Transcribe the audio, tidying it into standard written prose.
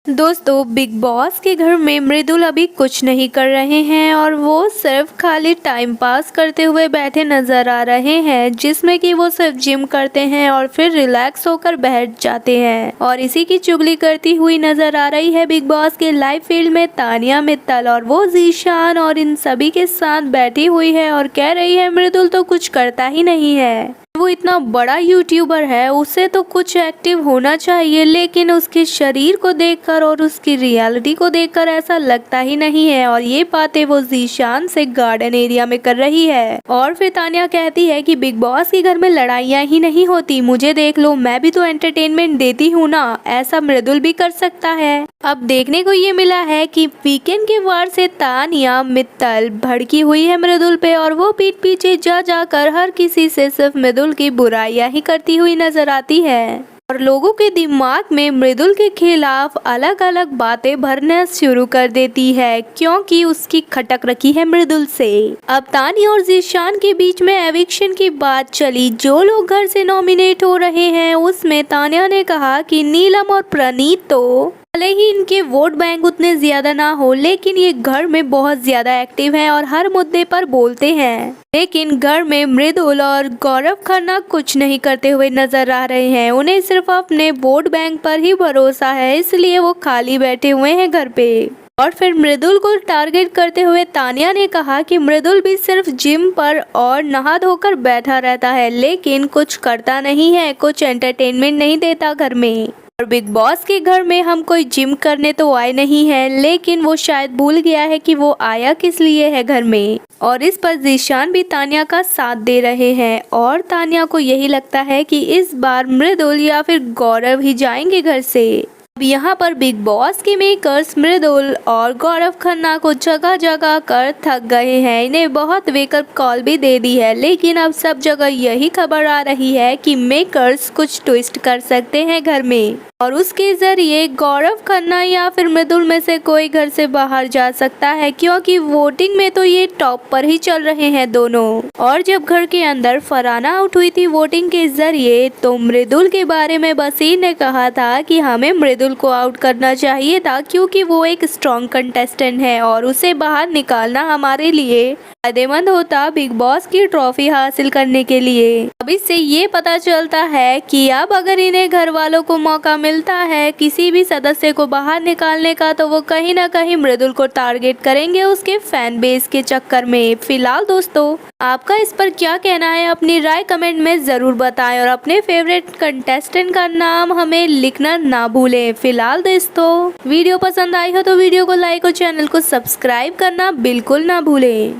दोस्तों, big boss के घर में मृदुल अभी कुछ नहीं कर रहे हैं और वो सिर्फ खाली टाइम पास करते हुए बैठे नजर आ रहे हैं, जिसमें कि वो सिर्फ जिम करते हैं और फिर रिलैक्स होकर बैठ जाते हैं। और इसी की चुगली करती हुई नजर आ रही है बिग बॉस के लाइव फील्ड में तानिया मित्तल, और वो ज़ीशान और इन सभी के साथ बैठी हुई है और कह रही है मृदुल तो कुछ करता ही नहीं है। वो इतना बड़ा यूट्यूबर है, उसे तो कुछ एक्टिव होना चाहिए, लेकिन उसके शरीर को देखकर और उसकी रियलिटी को देखकर ऐसा लगता ही नहीं है। और ये बातें वो ज़ीशान से गार्डन एरिया में कर रही है। और फिर तानिया कहती है कि बिग बॉस के घर में लड़ाइयाँ ही नहीं होती, मुझे देख लो, मैं भी तो एंटरटेनमेंट देती हूँ ना, ऐसा मृदुल भी कर सकता है। अब देखने को ये मिला है कि वीकेंड के वार से तानिया मित्तल भड़की हुई है मृदुल पे, और वो पीठ पीछे जा जाकर हर किसी से सिर्फ मृदुल की बुराइयां ही करती हुई नजर आती है। और लोगों के दिमाग में मृदुल के खिलाफ अलग अलग बातें भरना शुरू कर देती है, क्योंकि उसकी खटक रखी है मृदुल से। अब तानिया और ज़ीशान के बीच में एविक्शन की बात चली। जो लोग घर से नॉमिनेट हो रहे हैं उसमें तानिया ने कहा कि नीलम और प्रणीत तो भले ही इनके वोट बैंक उतने ज्यादा ना हो, लेकिन ये घर में बहुत ज्यादा एक्टिव हैं और हर मुद्दे पर बोलते हैं। लेकिन घर में मृदुल और गौरव खन्ना कुछ नहीं करते हुए नजर आ रहे हैं। उन्हें सिर्फ अपने वोट बैंक पर ही भरोसा है, इसलिए वो खाली बैठे हुए हैं घर पे। और फिर मृदुल को टारगेट करते हुए तानिया ने कहा कि मृदुल भी सिर्फ जिम पर और नहा धोकर बैठा रहता है, लेकिन कुछ करता नहीं है, कुछ एंटरटेनमेंट नहीं देता घर में। और बिग बॉस के घर में हम कोई जिम करने तो आए नहीं हैं, लेकिन वो शायद भूल गया है कि वो आया किस लिए है घर में। और इस पर ज़ीशान भी तानिया का साथ दे रहे हैं, और तानिया को यही लगता है कि इस बार मृदुल या फिर गौरव ही जाएंगे घर से। अब यहाँ पर बिग बॉस के मेकर्स मृदुल और गौरव खन्ना को जगह जगह कर थक गए हैं। इन्हें बहुत वेकअप कॉल भी दे दी है, लेकिन अब सब जगह यही खबर आ रही है कि मेकर्स कुछ ट्विस्ट कर सकते हैं घर में, और उसके जरिए गौरव खन्ना या फिर मृदुल में से कोई घर से बाहर जा सकता है, क्योंकि वोटिंग में तो ये टॉप पर ही चल रहे हैं दोनों। और जब घर के अंदर फरहाना आउट हुई थी वोटिंग के जरिए, तो मृदुल के बारे में बसीर ने कहा था कि हमें मृदुल को आउट करना चाहिए था, क्योंकि वो एक स्ट्रॉन्ग कंटेस्टेंट है और उसे बाहर निकालना हमारे लिए फायदेमंद होता बिग बॉस की ट्रॉफी हासिल करने के लिए। अब इससे ये पता चलता है कि अब अगर इन्हें घर वालों को मौका मिलता है किसी भी सदस्य को बाहर निकालने का, तो वो कहीं ना कहीं मृदुल को टारगेट करेंगे उसके फैन बेस के चक्कर में। फिलहाल दोस्तों, आपका इस पर क्या कहना है, अपनी राय कमेंट में जरूर बताएं, और अपने फेवरेट कंटेस्टेंट का नाम हमें लिखना ना भूलें। फिलहाल दोस्तों, वीडियो पसंद आई हो तो वीडियो को लाइक और चैनल को सब्सक्राइब करना बिल्कुल ना भूलें।